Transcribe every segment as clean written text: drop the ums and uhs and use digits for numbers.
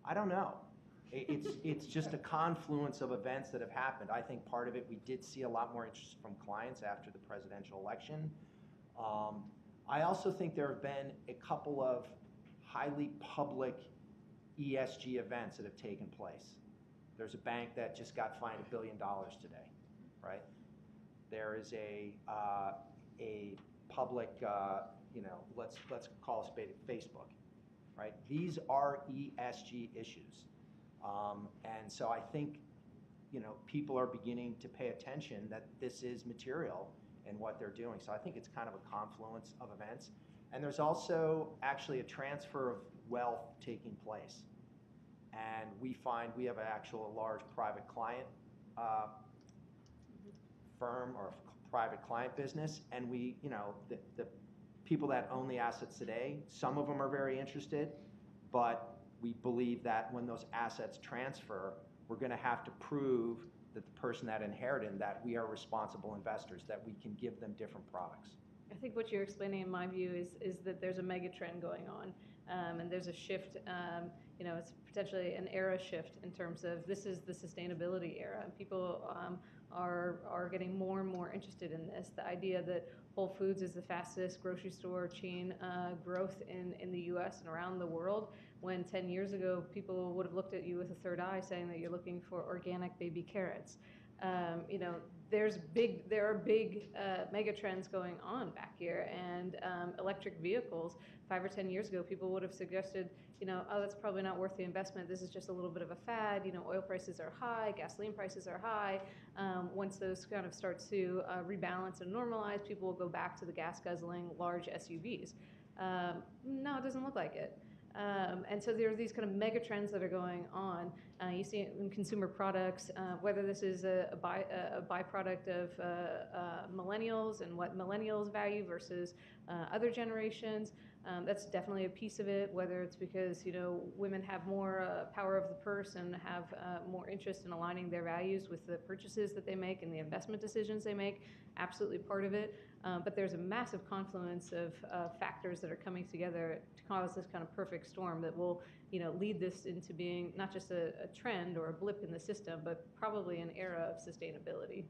I don't know. It's just a confluence of events that have happened. I think part of it, we did see a lot more interest from clients after the presidential election. I also think there have been a couple of highly public ESG events that have taken place. There's a bank that just got fined $1 billion today, right? There is a public, let's call a spade Facebook, right? These are ESG issues. And so I think, people are beginning to pay attention that this is material in what they're doing. So I think it's kind of a confluence of events. And there's also actually a transfer of wealth taking place. And we find we have a large private client firm or private client business. And we, the people that own the assets today, some of them are very interested, but we believe that when those assets transfer, we're going to have to prove that the person that inherited that we are responsible investors, that we can give them different products. I think what you're explaining, in my view, is that there's a mega trend going on, and there's a shift. It's potentially an era shift in terms of this is the sustainability era, and people are getting more and more interested in this. The idea that Whole Foods is the fastest grocery store chain growth in the U.S. and around the world, when 10 years ago people would have looked at you with a third eye saying that you're looking for organic baby carrots. There are big mega trends going on back here, and electric vehicles. 5 or 10 years ago, people would have suggested, oh, that's probably not worth the investment. This is just a little bit of a fad. Oil prices are high, gasoline prices are high. Once those kind of start to rebalance and normalize, people will go back to the gas guzzling large SUVs. No, it doesn't look like it. And so there are these kind of mega trends that are going on. You see it in consumer products, whether this is a byproduct of millennials and what millennials value versus other generations. That's definitely a piece of it, whether it's because women have more power of the purse and have more interest in aligning their values with the purchases that they make and the investment decisions they make. Absolutely part of it. But there's a massive confluence of factors that are coming together to cause this kind of perfect storm that will lead this into being not just a trend or a blip in the system, but probably an era of sustainability.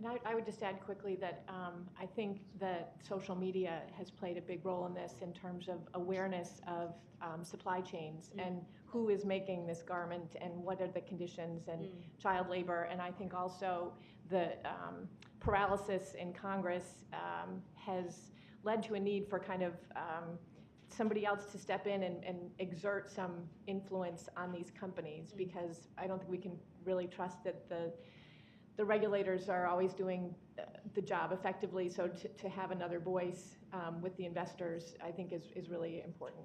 And I would just add quickly that I think that social media has played a big role in this in terms of awareness of supply chains and who is making this garment and what are the conditions and child labor. And I think also the paralysis in Congress has led to a need for kind of somebody else to step in and exert some influence on these companies, because I don't think we can really trust that the regulators are always doing the job effectively. So to have another voice with the investors, I think is really important.